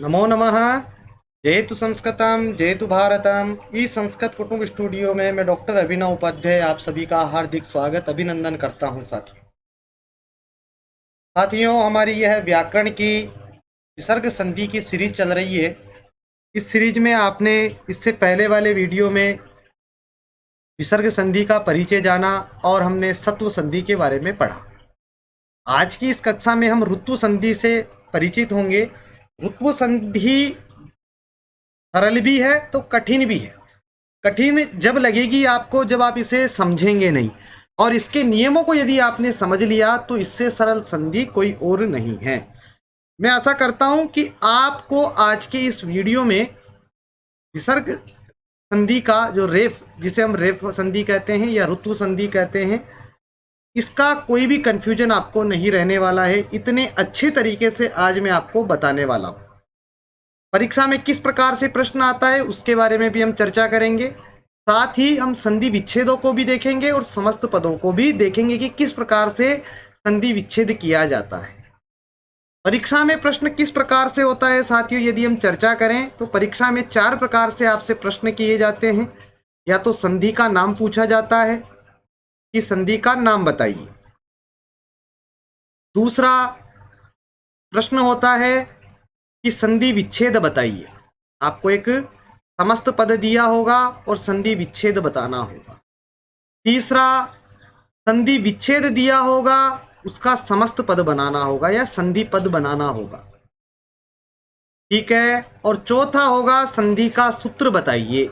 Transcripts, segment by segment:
नमो नमः। जयतु संस्कृतम जयतु भारतम। ई संस्कृत कुटुंब स्टूडियो में मैं डॉक्टर अभिनव उपाध्याय आप सभी का हार्दिक स्वागत अभिनंदन करता हूं। साथियों, हमारी यह व्याकरण की विसर्ग संधि की सीरीज चल रही है। इस सीरीज में आपने इससे पहले वाले वीडियो में विसर्ग संधि का परिचय जाना और हमने सत्व संधि के बारे में पढ़ा। आज की इस कक्षा में हम ऋतु संधि से परिचित होंगे। ऋतु संधि सरल भी है तो कठिन भी है। कठिन जब लगेगी आपको जब आप इसे समझेंगे नहीं, और इसके नियमों को यदि आपने समझ लिया तो इससे सरल संधि कोई और नहीं है। मैं आशा करता हूं कि आपको आज के इस वीडियो में विसर्ग संधि का जो रेफ, जिसे हम रेफ संधि कहते हैं या ऋतु संधि कहते हैं, इसका कोई भी कंफ्यूजन आपको नहीं रहने वाला है। इतने अच्छे तरीके से आज मैं आपको बताने वाला हूं। परीक्षा में किस प्रकार से प्रश्न आता है उसके बारे में भी हम चर्चा करेंगे। साथ ही हम संधि विच्छेदों को भी देखेंगे और समस्त पदों को भी देखेंगे कि किस प्रकार से संधि विच्छेद किया जाता है। परीक्षा में प्रश्न किस प्रकार से होता है साथियों, यदि हम चर्चा करें तो परीक्षा में 4 प्रकार से आपसे प्रश्न किए जाते हैं। या तो संधि का नाम पूछा जाता है कि संधि का नाम बताइए। दूसरा प्रश्न होता है कि संधि विच्छेद बताइए। आपको एक समस्त पद दिया होगा और संधि विच्छेद बताना होगा। तीसरा, संधि विच्छेद दिया होगा, उसका समस्त पद बनाना होगा या संधि पद बनाना होगा। ठीक है। और चौथा होगा संधि का सूत्र बताइए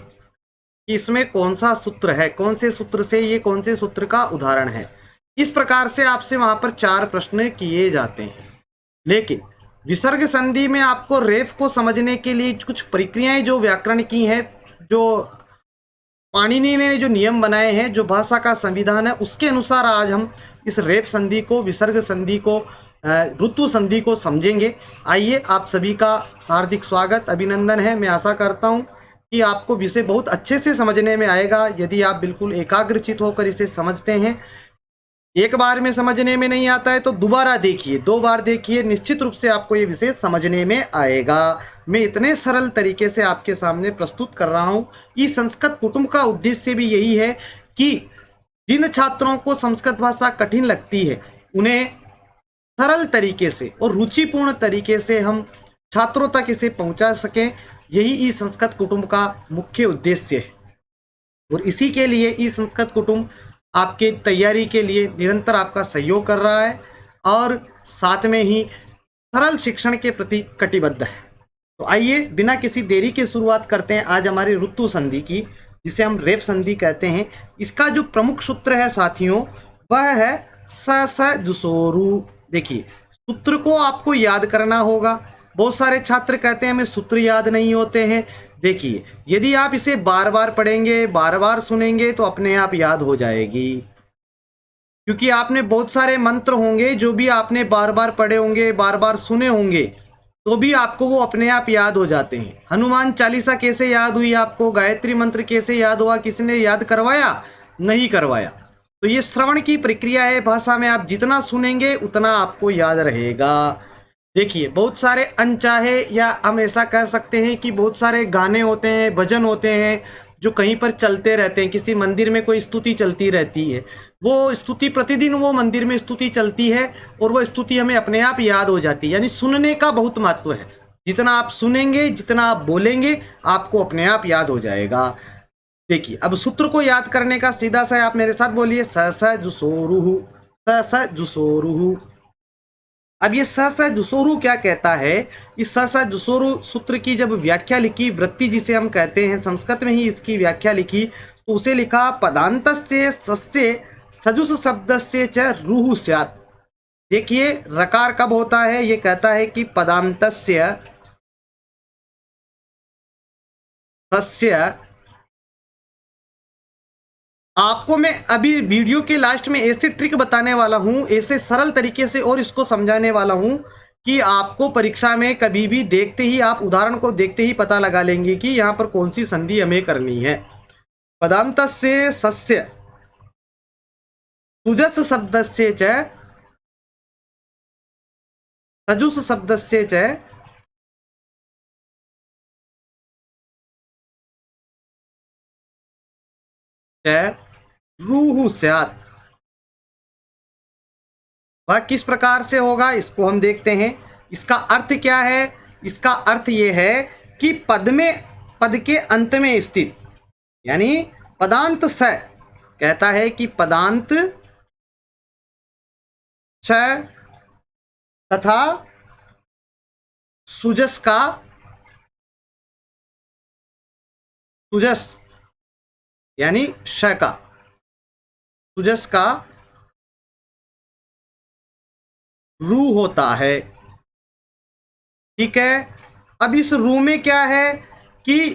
कि इसमें कौन सा सूत्र है, कौन से सूत्र से ये कौन से सूत्र का उदाहरण है। इस प्रकार से आपसे वहां पर 4 प्रश्न किए जाते हैं। लेकिन विसर्ग संधि में आपको रेफ को समझने के लिए कुछ प्रक्रियाएं जो व्याकरण की हैं, जो पाणिनि ने जो नियम बनाए हैं, जो भाषा का संविधान है, उसके अनुसार आज हम इस रेफ संधि को, विसर्ग संधि को, ऋतु संधि को समझेंगे। आइए, आप सभी का हार्दिक स्वागत अभिनंदन है। मैं आशा करता हूं कि आपको विषय बहुत अच्छे से समझने में आएगा यदि आप बिल्कुल एकाग्रचित होकर इसे समझते हैं। एक बार में समझने में नहीं आता है तो दोबारा देखिए, 2 बार देखिए, निश्चित रूप से आपको ये विषय समझने में आएगा। मैं इतने सरल तरीके से आपके सामने प्रस्तुत कर रहा हूं। इस संस्कृत कुटुंब का उद्देश्य भी यही है कि जिन छात्रों को संस्कृत भाषा कठिन लगती है उन्हें सरल तरीके से और रुचिपूर्ण तरीके से हम छात्रों तक इसे पहुंचा सकें। यही ई संस्कृत कुटुंब का मुख्य उद्देश्य है। और इसी के लिए ई संस्कृत कुटुंब आपके तैयारी के लिए निरंतर आपका सहयोग कर रहा है और साथ में ही सरल शिक्षण के प्रति कटिबद्ध है। तो आइए, बिना किसी देरी के शुरुआत करते हैं आज हमारी ऋतु संधि की, जिसे हम रेफ संधि कहते हैं। इसका जो प्रमुख सूत्र है साथियों, वह है स स जुसोरु। देखिए, सूत्र को आपको याद करना होगा। बहुत सारे छात्र कहते हैं हमें सूत्र याद नहीं होते हैं। देखिए, यदि आप इसे बार बार पढ़ेंगे, बार बार सुनेंगे तो अपने आप याद हो जाएगी। क्योंकि आपने बहुत सारे मंत्र होंगे जो भी आपने बार बार पढ़े होंगे, बार बार सुने होंगे, तो भी आपको वो अपने आप याद हो जाते हैं। हनुमान चालीसा कैसे याद हुई आपको, गायत्री मंत्र कैसे याद हुआ, किसी ने याद करवाया? नहीं करवाया। तो ये श्रवण की प्रक्रिया है। भाषा में आप जितना सुनेंगे उतना आपको याद रहेगा। देखिए, बहुत सारे अनचाहे, या हम ऐसा कह सकते हैं कि बहुत सारे गाने होते हैं, भजन होते हैं जो कहीं पर चलते रहते हैं। किसी मंदिर में कोई स्तुति चलती रहती है, वो स्तुति प्रतिदिन वो मंदिर में स्तुति चलती है और वो स्तुति हमें अपने आप याद हो जाती है। यानी सुनने का बहुत महत्व है। जितना आप सुनेंगे, जितना आप बोलेंगे, आपको अपने आप याद हो जाएगा। देखिए, अब सूत्र को याद करने का सीधा सा आप मेरे साथ बोलिए, स स जुसोरुहु, स स जुसोरुहु। अब ये स स जुसोरु क्या कहता है? इस स स जुसोरु सूत्र की जब व्याख्या लिखी, वृत्ति जिसे हम कहते हैं, संस्कृत में ही इसकी व्याख्या लिखी, तो उसे लिखा पदान्तस्य सस्य सजुस शब्दस्य च रुः स्यात्। देखिए, रकार कब होता है? ये कहता है कि पदान्तस्य सस्य। आपको मैं अभी वीडियो के लास्ट में ऐसे ट्रिक बताने वाला हूं, ऐसे सरल तरीके से और इसको समझाने वाला हूं कि आपको परीक्षा में कभी भी देखते ही, आप उदाहरण को देखते ही पता लगा लेंगे कि यहां पर कौन सी संधि हमें करनी है। पदान्तस्य सस्य सुजस शब्दस्य च सजुस शब्दस्य च रूह स्यात्। वह किस प्रकार से होगा इसको हम देखते हैं। इसका अर्थ क्या है? इसका अर्थ ये है कि पद के अंत में स्थित, यानी पदांत स कहता है कि पदांत स तथा सुजस का, सुजस यानी श का, सुजस का रू होता है। ठीक है, अब इस रू में क्या है कि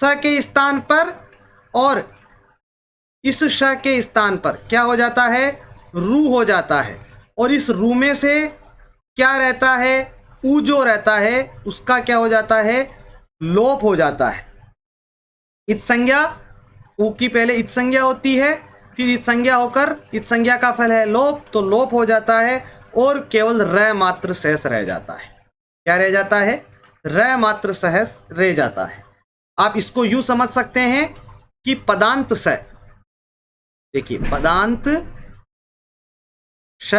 स के स्थान पर और इस श के स्थान पर क्या हो जाता है? रू हो जाता है। और इस रू में से क्या रहता है? ऊ जो रहता है उसका क्या हो जाता है? लोप हो जाता है। इत संज्ञा, ऊ की पहले इत संज्ञा होती है, फिर इत संज्ञा होकर इत संज्ञा का फल है लोप, तो लोप हो जाता है और केवल र मात्र सहस रह जाता है। क्या रह जाता है? र मात्र सहस रह जाता है। आप इसको यूं समझ सकते हैं कि पदांत स, देखिए पदांत श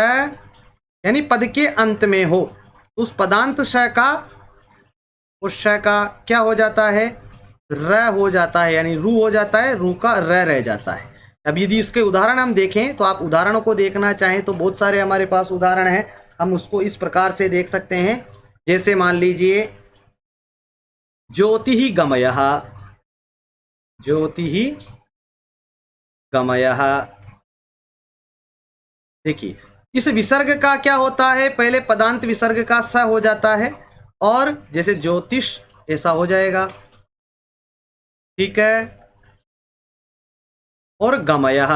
यानी पद के अंत में हो, उस पदांत श का, उस श का क्या हो जाता है? र हो जाता है, यानी रू हो जाता है, रू का र रह जाता है। अब यदि इसके उदाहरण हम देखें तो आप उदाहरणों को देखना चाहें तो बहुत सारे हमारे पास उदाहरण हैं। हम उसको इस प्रकार से देख सकते हैं, जैसे मान लीजिए ज्योति ही गमयः, ज्योति ही गमयः। देखिए इस विसर्ग का क्या होता है? पहले पदांत विसर्ग का स हो जाता है और जैसे ज्योतिष ऐसा हो जाएगा। ठीक है, और गमयः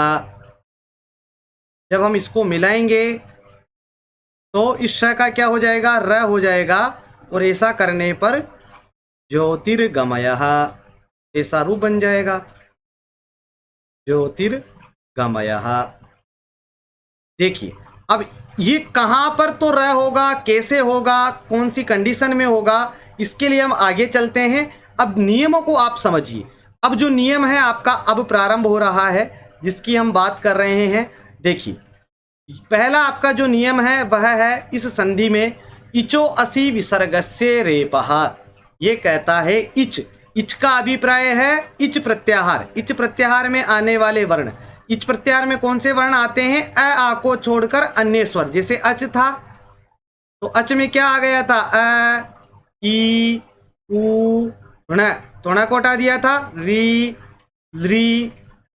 जब हम इसको मिलाएंगे तो इस श का क्या हो जाएगा? र हो जाएगा। और ऐसा करने पर ज्योतिर्गमयः ऐसा रूप बन जाएगा, ज्योतिर्गमयः। देखिए अब ये कहां पर तो र होगा, कैसे होगा, कौन सी कंडीशन में होगा, इसके लिए हम आगे चलते हैं। अब नियमों को आप समझिए। अब जो नियम है आपका अब प्रारंभ हो रहा है, जिसकी हम बात कर रहे हैं। देखिए पहला आपका जो नियम है वह है इस संधि में इचो असि विसर्गस्य रेपः। ये कहता है इच, इच का अभिप्राय है इच प्रत्याहार। इच प्रत्याहार में आने वाले वर्ण, इच प्रत्याहार में कौन से वर्ण आते हैं? अ आ को छोड़कर अन्य स्वर। जैसे अच था तो अच में क्या आ गया था? अ ई उ ण, तो ण को हटा दिया था। री ली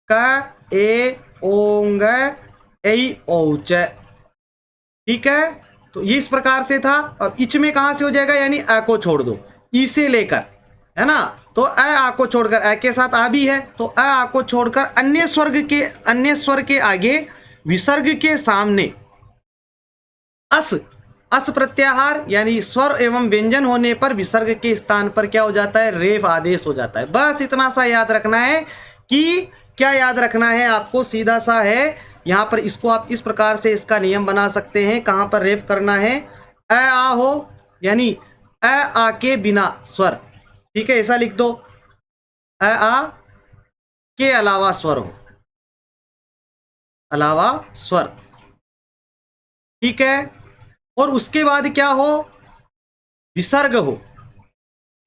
क ए ओंग ऐ औच। ठीक है, तो ये इस प्रकार से था। अब इच में कहां से हो जाएगा? यानी अ को छोड़ दो, ई से लेकर, है ना। तो अ आ को छोड़कर, अ के साथ आ भी है, तो अ आ को छोड़कर अन्य स्वर के आगे विसर्ग के सामने अस, अस प्रत्याहार यानी स्वर एवं व्यंजन होने पर विसर्ग के स्थान पर क्या हो जाता है? रेफ आदेश हो जाता है। बस इतना सा याद रखना है। कि क्या याद रखना है आपको? सीधा सा है, यहां पर इसको आप इस प्रकार से इसका नियम बना सकते हैं। कहां पर रेफ करना है? अ आ हो, यानी अ आ के बिना स्वर। ठीक है, ऐसा लिख दो, अ आ के अलावा स्वर हो, अलावा स्वर। ठीक है, और उसके बाद क्या हो? विसर्ग हो।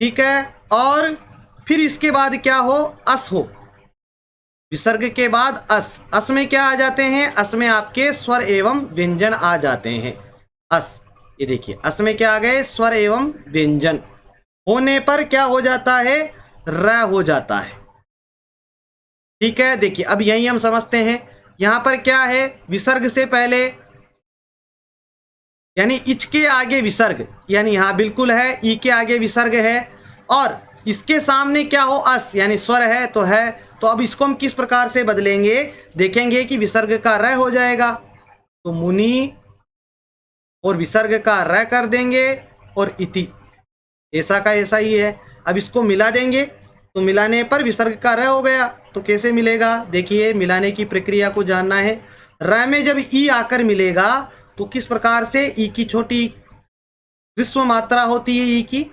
ठीक है, और फिर इसके बाद क्या हो? अस हो। विसर्ग के बाद अस, अस में क्या आ जाते हैं? अस में आपके स्वर एवं व्यंजन आ जाते हैं। अस, ये देखिए अस में क्या आ गए? स्वर एवं व्यंजन होने पर क्या हो जाता है? र हो जाता है। ठीक है, देखिए अब यही हम समझते हैं। यहां पर क्या है? विसर्ग से पहले यानी इच के आगे विसर्ग, यानी यहां बिल्कुल है, ई के आगे विसर्ग है और इसके सामने क्या हो? अस, यानी स्वर है तो है। तो अब इसको हम किस प्रकार से बदलेंगे? देखेंगे कि विसर्ग का र हो जाएगा तो मुनि, और विसर्ग का र कर देंगे और इति, ऐसा का ऐसा ही है। अब इसको मिला देंगे तो मिलाने पर विसर्ग का र हो गया। तो कैसे मिलेगा? देखिए मिलाने की प्रक्रिया को जानना है। र में जब ई आकर मिलेगा तो किस प्रकार से? ई की छोटी ह्रस्व मात्रा होती है ई की,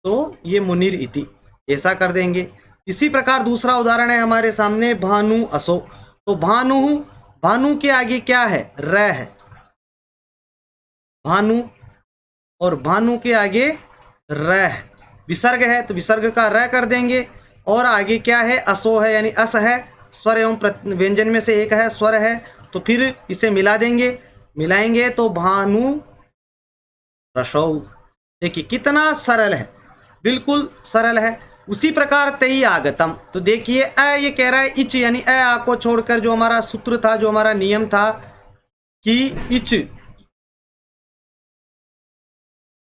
तो ये मुनिर इति, ऐसा कर देंगे। इसी प्रकार दूसरा उदाहरण है हमारे सामने भानु असो। तो भानु, भानु के आगे क्या है, र है, भानु, और भानु के आगे र है, विसर्ग है तो विसर्ग का र कर देंगे। और आगे क्या है, असो है यानी अस है, स्वर एवं व्यंजन में से एक है, स्वर है, तो फिर इसे मिला देंगे, मिलाएंगे तो भानु रसौ। देखिए कितना सरल है, बिल्कुल सरल है। उसी प्रकार तई आगतम, तो देखिए ये कह रहा है इच, यानी आ को छोड़कर जो हमारा सूत्र था, जो हमारा नियम था कि इच,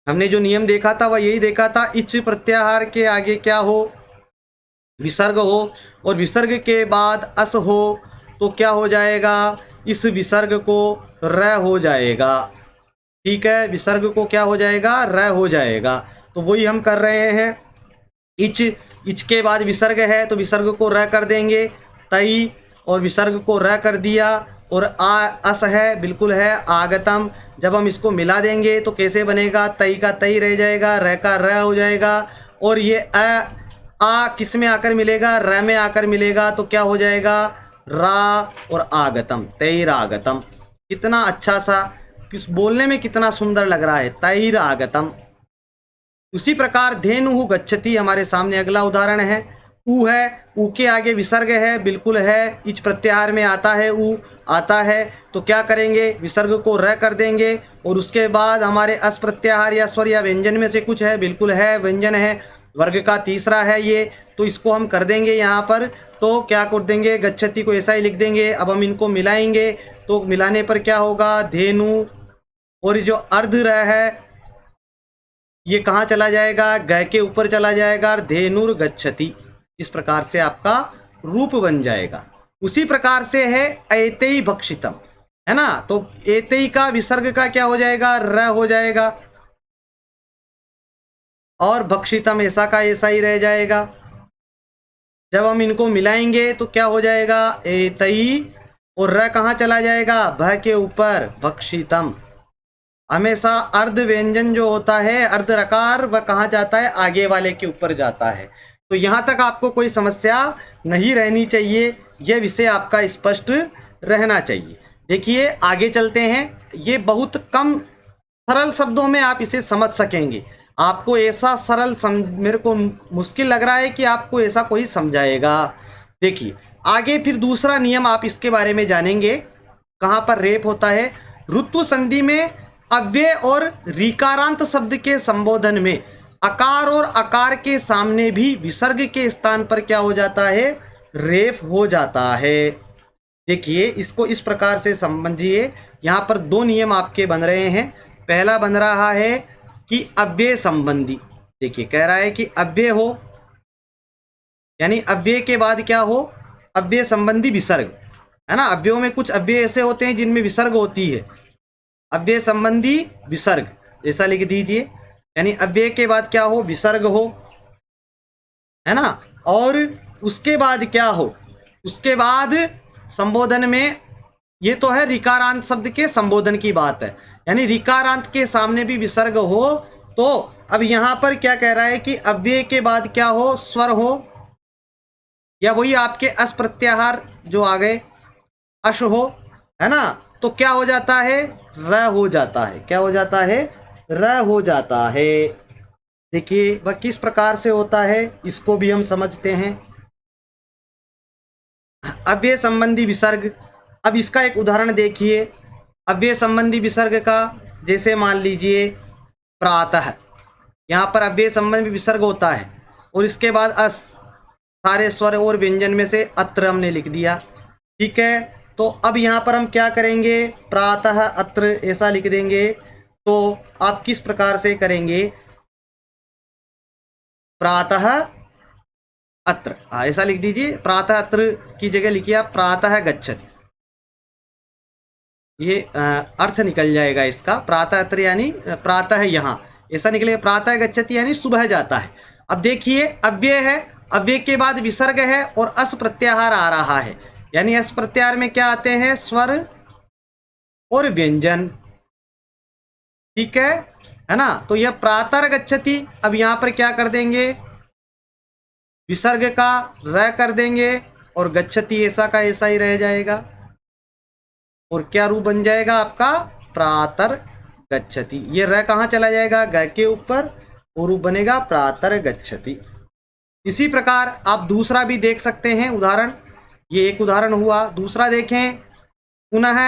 हमने जो नियम देखा था वह यही देखा था, इच प्रत्याहार के आगे क्या हो, विसर्ग हो, और विसर्ग के बाद अस हो, तो क्या हो जाएगा, इस विसर्ग को र हो जाएगा। ठीक है, विसर्ग को क्या हो जाएगा, र हो जाएगा। तो वही हम कर रहे हैं, इच, इच के बाद विसर्ग है तो विसर्ग को र कर देंगे, तई, और विसर्ग को र कर दिया, और अस है, बिल्कुल है, आगतम। जब हम इसको मिला देंगे तो कैसे बनेगा, तई का तई रह जाएगा, र का र हो जाएगा, और ये आ किस में आकर मिलेगा, र में आकर मिलेगा, तो क्या हो जाएगा, रा और आगतम, तैरागतम। कितना अच्छा सा, किस बोलने में कितना सुंदर लग रहा है, तैरागतम। उसी प्रकार धेनु गच्छति हमारे सामने अगला उदाहरण है। ऊ है, ऊ के आगे विसर्ग है, बिल्कुल है, इच प्रत्याहार में आता है, ऊ आता है, तो क्या करेंगे, विसर्ग को र कर देंगे, और उसके बाद हमारे अस प्रत्याहार या स्वर या व्यंजन में से कुछ है, बिल्कुल है, व्यंजन है, वर्ग का तीसरा है ये, तो इसको हम कर देंगे यहाँ पर, तो क्या कर देंगे, गच्छति को ऐसा ही लिख देंगे। अब हम इनको मिलाएंगे, तो मिलाने पर क्या होगा, धेनु, और जो अर्ध र है ये कहाँ चला जाएगा, ग के ऊपर चला जाएगा, और धेनुर गच्छति, इस प्रकार से आपका रूप बन जाएगा। उसी प्रकार से है एतई भक्षितम, है ना, तो एतई का विसर्ग का क्या हो जाएगा, र हो जाएगा, और भक्षितम ऐसा का ऐसा ही रह जाएगा। जब हम इनको मिलाएंगे तो क्या हो जाएगा, एतई, और र कहाँ चला जाएगा, भ के ऊपर, भक्षितम। हमेशा अर्ध व्यंजन जो होता है, अर्ध रकार, वह कहाँ जाता है, आगे वाले के ऊपर जाता है। तो यहाँ तक आपको कोई समस्या नहीं रहनी चाहिए, यह विषय आपका स्पष्ट रहना चाहिए। देखिए आगे चलते हैं, ये बहुत कम सरल शब्दों में आप इसे समझ सकेंगे। आपको ऐसा सरल मेरे को मुश्किल लग रहा है कि आपको ऐसा कोई समझाएगा। देखिए आगे फिर दूसरा नियम आप इसके बारे में जानेंगे, कहाँ पर रेप होता है। ऋतु संधि में अव्यय और ऋकारांत शब्द के संबोधन में अकार और अकार के सामने भी विसर्ग के स्थान पर क्या हो जाता है, रेफ हो जाता है। देखिए इसको इस प्रकार से समझिए, यहाँ पर दो नियम आपके बन रहे हैं। पहला बन रहा है कि अव्यय संबंधी, देखिए कह रहा है कि अव्यय हो, यानी अव्यय के बाद क्या हो, अव्यय संबंधी विसर्ग, है ना। अव्ययों में कुछ अव्यय ऐसे होते हैं जिनमें विसर्ग होती है, अव्यय संबंधी विसर्ग ऐसा लिख दीजिए, यानी अव्यय के बाद क्या हो, विसर्ग हो, है ना। और उसके बाद क्या हो, उसके बाद संबोधन में, ये तो है ऋकारांत शब्द के संबोधन की बात है, यानी ऋकारांत के सामने भी विसर्ग हो। तो अब यहां पर क्या कह रहा है कि अव्यय के बाद क्या हो, स्वर हो, या वही आपके अस प्रत्याहार जो आ गए, अश हो, है ना। तो क्या हो जाता है, र हो जाता है, क्या हो जाता है, र हो जाता है। देखिए वह किस प्रकार से होता है, इसको भी हम समझते हैं। अव्यय संबंधी विसर्ग, अब इसका एक उदाहरण देखिए अव्यय संबंधी विसर्ग का। जैसे मान लीजिए प्रातः, यहाँ पर अव्यय संबंधी विसर्ग होता है, और इसके बाद अस, सारे स्वर और व्यंजन में से अत्र हमने लिख दिया, ठीक है। तो अब यहाँ पर हम क्या करेंगे, प्रातः अत्र ऐसा लिख देंगे। तो आप किस प्रकार से करेंगे, प्रातः अत्र, ऐसा लिख दीजिए, प्रातः अत्र की जगह लिखिए आप प्रातः गच्छति, ये अर्थ निकल जाएगा इसका। प्रातः अत्र यानी प्रातः यहाँ, ऐसा निकलेगा, प्रातः गच्छति यानी सुबह जाता है। अब देखिए अव्यय है, अव्यय के बाद विसर्ग है और अस प्रत्याहार आ रहा है, यानी अस प्रत्याहार में क्या आते हैं, स्वर और व्यंजन, ठीक है ना। तो यह प्रातः गच्छति, अब यहाँ पर क्या कर देंगे, विसर्ग का र कर देंगे और गच्छति ऐसा का ऐसा ही रह जाएगा। और क्या रूप बन जाएगा आपका? प्रातर गच्छति। ये र कहाँ चला जाएगा? ग के ऊपर, और रूप बनेगा प्रातर गच्छति। इसी प्रकार आप दूसरा भी देख सकते हैं उदाहरण। ये एक उदाहरण हुआ। दूसरा देखें, पुनः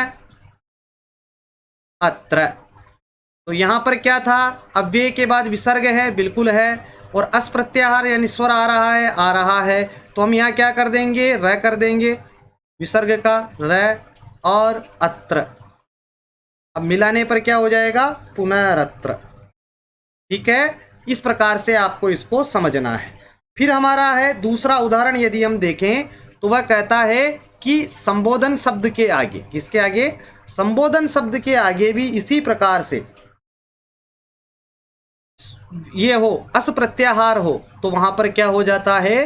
अत्र। तो यहां पर क्या था? अव्यय के बाद विसर्ग है, बिल्कुल है, और अस प्रत्याहार यानी स्वर आ रहा है, आ रहा है। तो हम यहाँ क्या कर देंगे? र कर देंगे, विसर्ग का र, और अत्र। अब मिलाने पर क्या हो जाएगा? पुनरत्र। ठीक है, इस प्रकार से आपको इसको समझना है। फिर हमारा है दूसरा उदाहरण, यदि हम देखें तो वह कहता है कि संबोधन शब्द के आगे, किसके आगे? संबोधन शब्द के आगे भी इसी प्रकार से ये हो, अस प्रत्याहार हो, तो वहां पर क्या हो जाता है?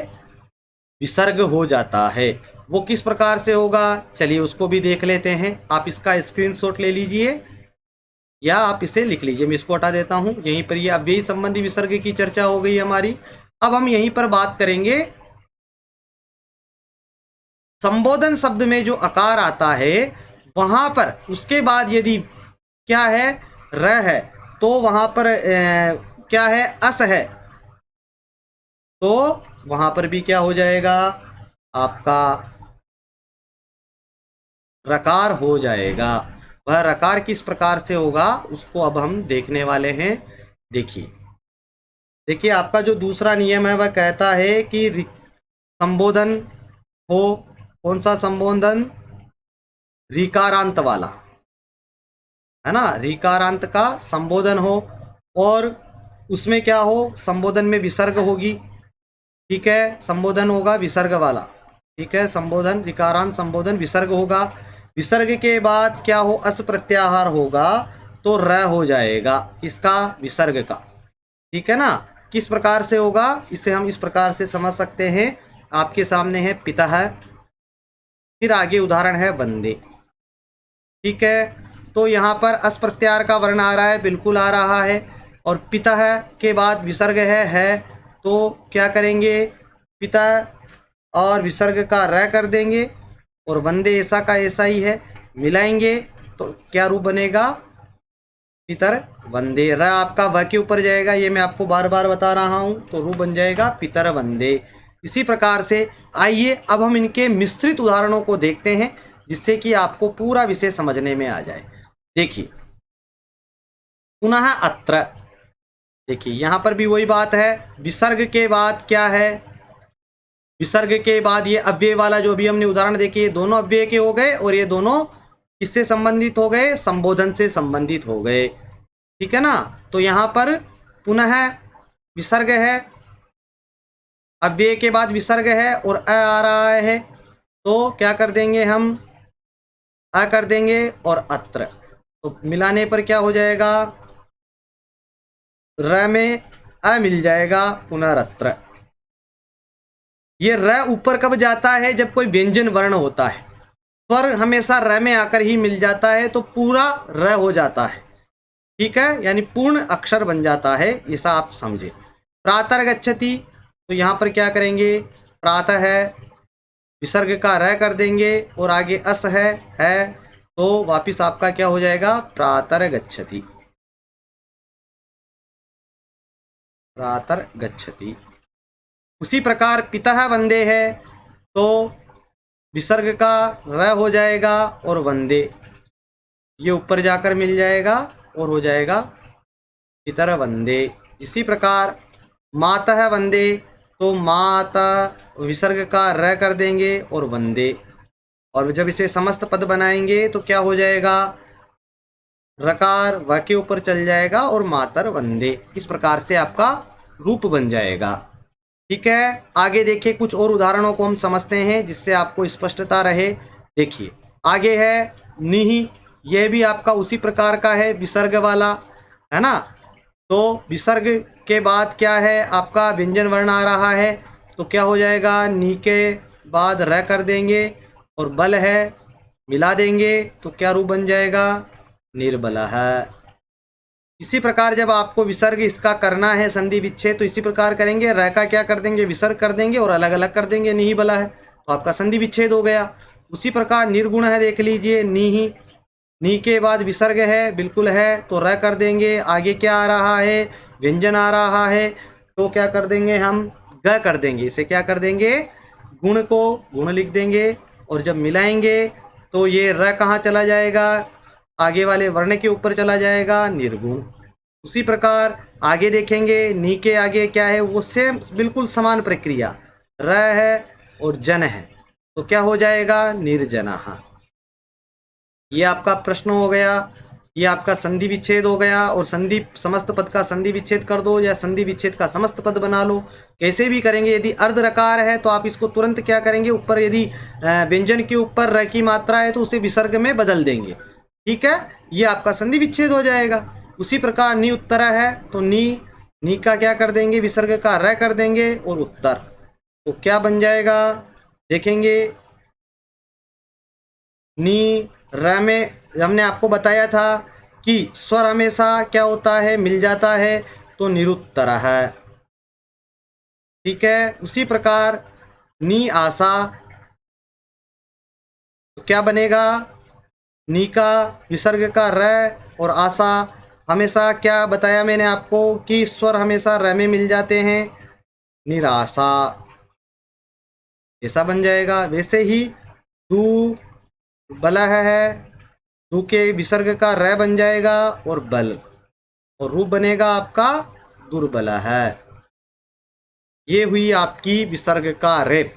विसर्ग हो जाता है। वो किस प्रकार से होगा? चलिए उसको भी देख लेते हैं। आप इसका स्क्रीनशॉट ले लीजिए या आप इसे लिख लीजिए। मैं इसको हटा देता हूं। यहीं पर ये अव्ययी संबंधी विसर्ग की चर्चा हो गई हमारी। अब हम यहीं पर बात करेंगे संबोधन शब्द में जो अकार आता है वहां पर उसके बाद यदि क्या है? र है, तो वहां पर क्या है? अस है, तो वहां पर भी क्या हो जाएगा? आपका रकार हो जाएगा। वह रकार किस प्रकार से होगा उसको अब हम देखने वाले हैं। देखिए देखिए, आपका जो दूसरा नियम है वह कहता है कि संबोधन हो, कौन सा संबोधन? ऋकारांत वाला, है ना? ऋकारांत का संबोधन हो, और उसमें क्या हो? संबोधन में विसर्ग होगी। ठीक है, संबोधन होगा विसर्ग वाला। ठीक है, संबोधन ऋकारांत संबोधन विसर्ग होगा। विसर्ग के बाद क्या हो? अस प्रत्याहार होगा, तो र हो जाएगा। किसका? विसर्ग का। ठीक है ना? किस प्रकार से होगा इसे हम इस प्रकार से समझ सकते हैं। आपके सामने है पितः, फिर आगे उदाहरण है वंदे। ठीक है, तो यहाँ पर अस प्रत्याहार का वर्ण आ रहा है, बिल्कुल आ रहा है, और पितः के बाद विसर्ग है, तो क्या करेंगे? पिता और विसर्ग का र कर देंगे, और वंदे ऐसा का ऐसा ही है, मिलाएंगे तो क्या रूप बनेगा? पितर वंदे। र आपका व के ऊपर जाएगा, ये मैं आपको बार बार बता रहा हूँ, तो रूप बन जाएगा पितर वंदे। इसी प्रकार से आइए अब हम इनके मिश्रित उदाहरणों को देखते हैं, जिससे कि आपको पूरा विषय समझने में आ जाए। देखिए, पुनः अत्र। देखिए यहाँ पर भी वही बात है, विसर्ग के बाद क्या है? विसर्ग के बाद ये अव्यय वाला जो भी हमने उदाहरण देखे, ये दोनों अव्यय के हो गए, और ये दोनों किससे संबंधित हो गए? संबोधन से संबंधित हो गए। ठीक है ना? तो यहाँ पर पुनः विसर्ग है, अव्यय के बाद विसर्ग है, और अ आ रहा है, तो क्या कर देंगे हम? अ कर देंगे और अत्र। तो मिलाने पर क्या हो जाएगा? र में अ मिल जाएगा, पुनरत्र। ये र ऊपर कब जाता है? जब कोई व्यंजन वर्ण होता है। स्वर हमेशा र में आकर ही मिल जाता है, तो पूरा र हो जाता है। ठीक है, यानी पूर्ण अक्षर बन जाता है, ऐसा आप समझे। प्रातः गच्छति, तो यहाँ पर क्या करेंगे? प्रातः है, विसर्ग का र कर देंगे, और आगे अस है, तो वापिस आपका क्या हो जाएगा? प्रातः गच्छति। प्रातः गच्छति। उसी प्रकार पितः वंदे है, तो विसर्ग का र हो जाएगा, और वंदे ये ऊपर जाकर मिल जाएगा, और हो जाएगा पितर वंदे। इसी प्रकार मातः वंदे, तो माता विसर्ग का र कर देंगे, और वंदे, और जब इसे समस्त पद बनाएंगे तो क्या हो जाएगा? रकार व के ऊपर चल जाएगा, और मातर वंदे। इस प्रकार से आपका रूप बन जाएगा। ठीक है, आगे देखिए, कुछ और उदाहरणों को हम समझते हैं जिससे आपको स्पष्टता रहे। देखिए आगे है निहि, यह भी आपका उसी प्रकार का है, विसर्ग वाला, है ना? तो विसर्ग के बाद क्या है? आपका व्यंजन वर्ण आ रहा है, तो क्या हो जाएगा? नी के बाद र कर देंगे, और बल है, मिला देंगे, तो क्या रूप बन जाएगा? निर्बल है। इसी प्रकार जब आपको विसर्ग इसका करना है संधि विच्छेद, तो इसी प्रकार करेंगे। र का क्या कर देंगे, विसर्ग कर देंगे और अलग अलग कर देंगे, नी बला है तो आपका संधि विच्छेद हो गया। उसी प्रकार निर्गुण है, देख लीजिए, नी, नी के बाद विसर्ग है, बिल्कुल है, तो र कर देंगे। आगे क्या आ रहा है, व्यंजन आ रहा है, तो क्या कर देंगे हम, ग कर देंगे। इसे क्या कर देंगे, गुण को गुण लिख देंगे, और जब मिलाएंगे तो ये र कहाँ चला जाएगा, आगे वाले वर्ण के ऊपर चला जाएगा, निर्गुण। उसी प्रकार आगे देखेंगे, नी के आगे क्या है, वो सेम बिल्कुल समान प्रक्रिया, र है और जन है, तो क्या हो जाएगा, निर्जनः। ये आपका प्रश्न हो गया, ये आपका संधि विच्छेद हो गया। और संधि समस्त पद का संधि विच्छेद कर दो या संधि विच्छेद का समस्त पद बना लो, कैसे भी करेंगे। यदि अर्ध रकार है तो आप इसको तुरंत क्या करेंगे, ऊपर यदि व्यंजन के ऊपर र की मात्रा है तो उसे विसर्ग में बदल देंगे, ठीक है, ये आपका संधि विच्छेद हो जाएगा। उसी प्रकार नी उत्तरा है तो नी का क्या कर देंगे, विसर्ग का र कर देंगे और उत्तर, तो क्या बन जाएगा, देखेंगे। नी र में हमने आपको बताया था कि स्वर हमेशा क्या होता है, मिल जाता है, तो निरुत्तर है, ठीक है। उसी प्रकार नी आशा, तो क्या बनेगा, नी का विसर्ग का र और आशा, हमेशा क्या बताया मैंने आपको कि स्वर हमेशा र में मिल जाते हैं, निराशा, ऐसा बन जाएगा। वैसे ही दू बलह है, दू के विसर्ग का र बन जाएगा और बल, और रूप बनेगा आपका दुर्बल है। ये हुई आपकी विसर्ग का रेप,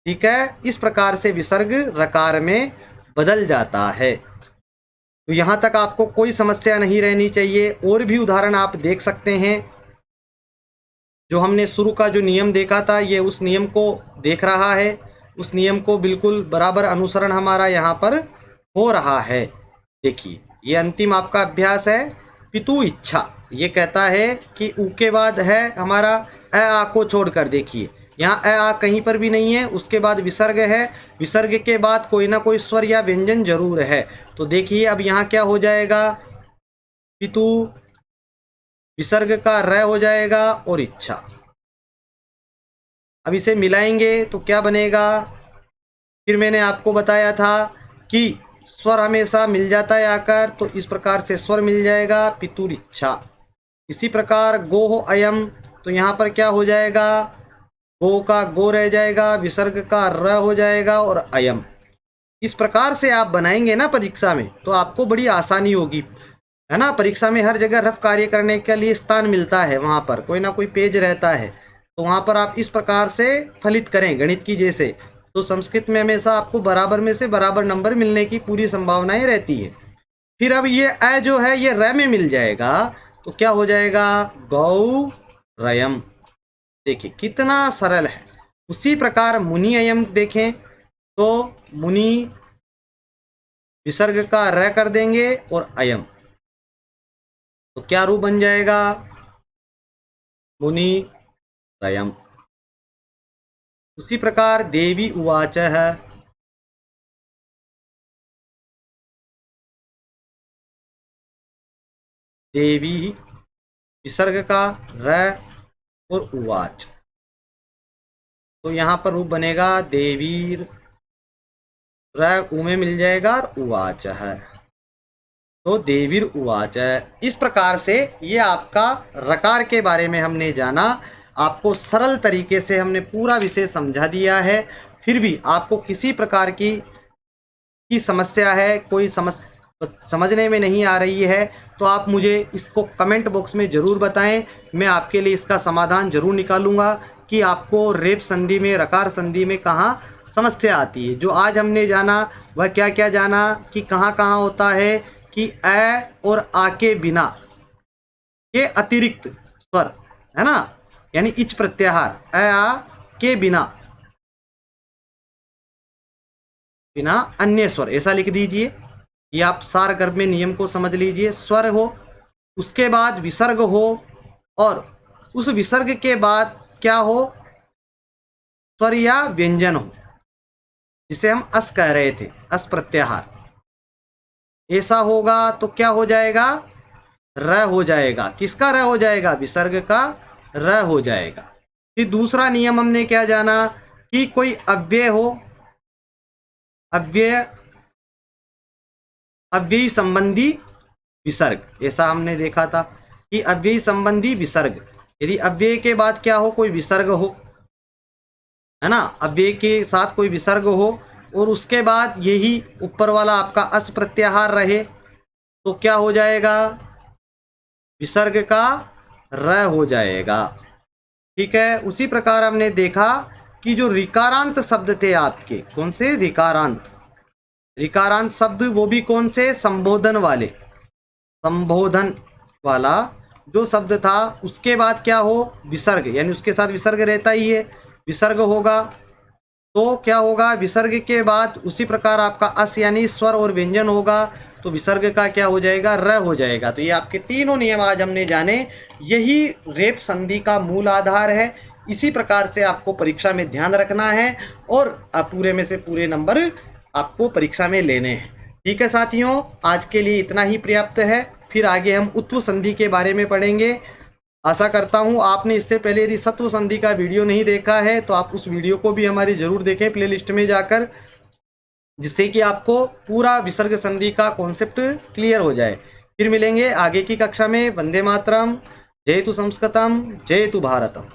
ठीक है। इस प्रकार से विसर्ग रकार में बदल जाता है। तो यहाँ तक आपको कोई समस्या नहीं रहनी चाहिए। और भी उदाहरण आप देख सकते हैं। जो हमने शुरू का जो नियम देखा था, ये उस नियम को देख रहा है, उस नियम को बिल्कुल बराबर अनुसरण हमारा यहाँ पर हो रहा है। देखिए, ये अंतिम आपका अभ्यास है, पितु इच्छा। ये कहता है कि ऊ के बाद है हमारा अ आ को छोड़कर, देखिए यहाँ अ आ कहीं पर भी नहीं है, उसके बाद विसर्ग है, विसर्ग के बाद कोई ना कोई स्वर या व्यंजन जरूर है। तो देखिए अब यहाँ क्या हो जाएगा, पितु विसर्ग का र हो जाएगा और इच्छा। अब इसे मिलाएंगे तो क्या बनेगा, फिर मैंने आपको बताया था कि स्वर हमेशा मिल जाता है आकर, तो इस प्रकार से स्वर मिल जाएगा, पितुर इच्छा। इसी प्रकार गो हो अयम, तो यहाँ पर क्या हो जाएगा, गो का गो रह जाएगा, विसर्ग का र हो जाएगा और अयम। इस प्रकार से आप बनाएंगे ना परीक्षा में, तो आपको बड़ी आसानी होगी, है ना। परीक्षा में हर जगह रफ कार्य करने के लिए स्थान मिलता है, वहाँ पर कोई ना कोई पेज रहता है, तो वहाँ पर आप इस प्रकार से फलित करें गणित की जैसे, तो संस्कृत में हमेशा आपको बराबर में से बराबर नंबर मिलने की पूरी संभावनाएं रहती है। फिर अब ये अ जो है ये र में मिल जाएगा, तो क्या हो जाएगा, गौ रयम। देखिए कितना सरल है। उसी प्रकार मुनि अयम देखें, तो मुनि विसर्ग का र कर देंगे और अयम, तो क्या रूप बन जाएगा, मुनि रयम। उसी प्रकार देवी उवाच है, देवी विसर्ग का र और उवाच, तो यहाँ पर रूप बनेगा देवीर, र उ में मिल जाएगा और उवाच है, तो देवीर उवाच है। इस प्रकार से ये आपका रकार के बारे में हमने जाना। आपको सरल तरीके से हमने पूरा विषय समझा दिया है। फिर भी आपको किसी प्रकार की समस्या है, कोई समझने में नहीं आ रही है, तो आप मुझे इसको कमेंट बॉक्स में ज़रूर बताएं। मैं आपके लिए इसका समाधान ज़रूर निकालूंगा कि आपको रेप संधि में, रकार संधि में कहाँ समस्या आती है। जो आज हमने जाना वह क्या क्या जाना कि कहाँ कहाँ होता है कि अ और आ के बिना के अतिरिक्त स्वर, है ना, यानी इच प्रत्याहार, अ आ के बिना, बिना अन्य स्वर, ऐसा लिख दीजिए। ये आप सार गर्भ में नियम को समझ लीजिए। स्वर हो, उसके बाद विसर्ग हो, और उस विसर्ग के बाद क्या हो, स्वर या व्यंजन हो, जिसे हम अस कह रहे थे, अस प्रत्याहार, ऐसा होगा तो क्या हो जाएगा, र हो जाएगा। किसका र हो जाएगा? विसर्ग का र हो जाएगा। फिर दूसरा नियम हमने क्या जाना कि कोई अव्यय हो, अव्यय अव्ययी संबंधी विसर्ग, ऐसा हमने देखा था कि अव्ययी संबंधी विसर्ग, यदि अव्यय के बाद क्या हो? कोई विसर्ग हो, है ना, अव्यय के साथ कोई विसर्ग हो और उसके बाद यही ऊपर वाला आपका अस प्रत्याहार रहे तो क्या हो जाएगा? विसर्ग का र हो जाएगा। ठीक है। उसी प्रकार हमने देखा कि जो रिकारांत शब्द थे आपके, कौन से? रिकारांत, रिकारांत शब्द, वो भी कौन से? संबोधन वाले, संबोधन वाला जो शब्द था उसके बाद क्या हो? विसर्ग, यानी उसके साथ विसर्ग रहता ही है, विसर्ग होगा तो क्या होगा? विसर्ग के बाद उसी प्रकार आपका अस यानी स्वर और व्यंजन होगा तो विसर्ग का क्या हो जाएगा? र हो जाएगा। तो ये आपके तीनों नियम आज हमने जाने, यही रेप संधि का मूल आधार है। इसी प्रकार से आपको परीक्षा में ध्यान रखना है और पूरे में से पूरे नंबर आपको परीक्षा में लेने हैं। ठीक है साथियों, आज के लिए इतना ही पर्याप्त है। फिर आगे हम उत्व संधि के बारे में पढ़ेंगे। आशा करता हूँ आपने इससे पहले यदि सत्व संधि का वीडियो नहीं देखा है तो आप उस वीडियो को भी हमारी जरूर देखें प्लेलिस्ट में जाकर, जिससे कि आपको पूरा विसर्ग संधि का कॉन्सेप्ट क्लियर हो जाए। फिर मिलेंगे आगे की कक्षा में। वंदे मातरम, जय तु संस्कृतम, जय तु भारतम।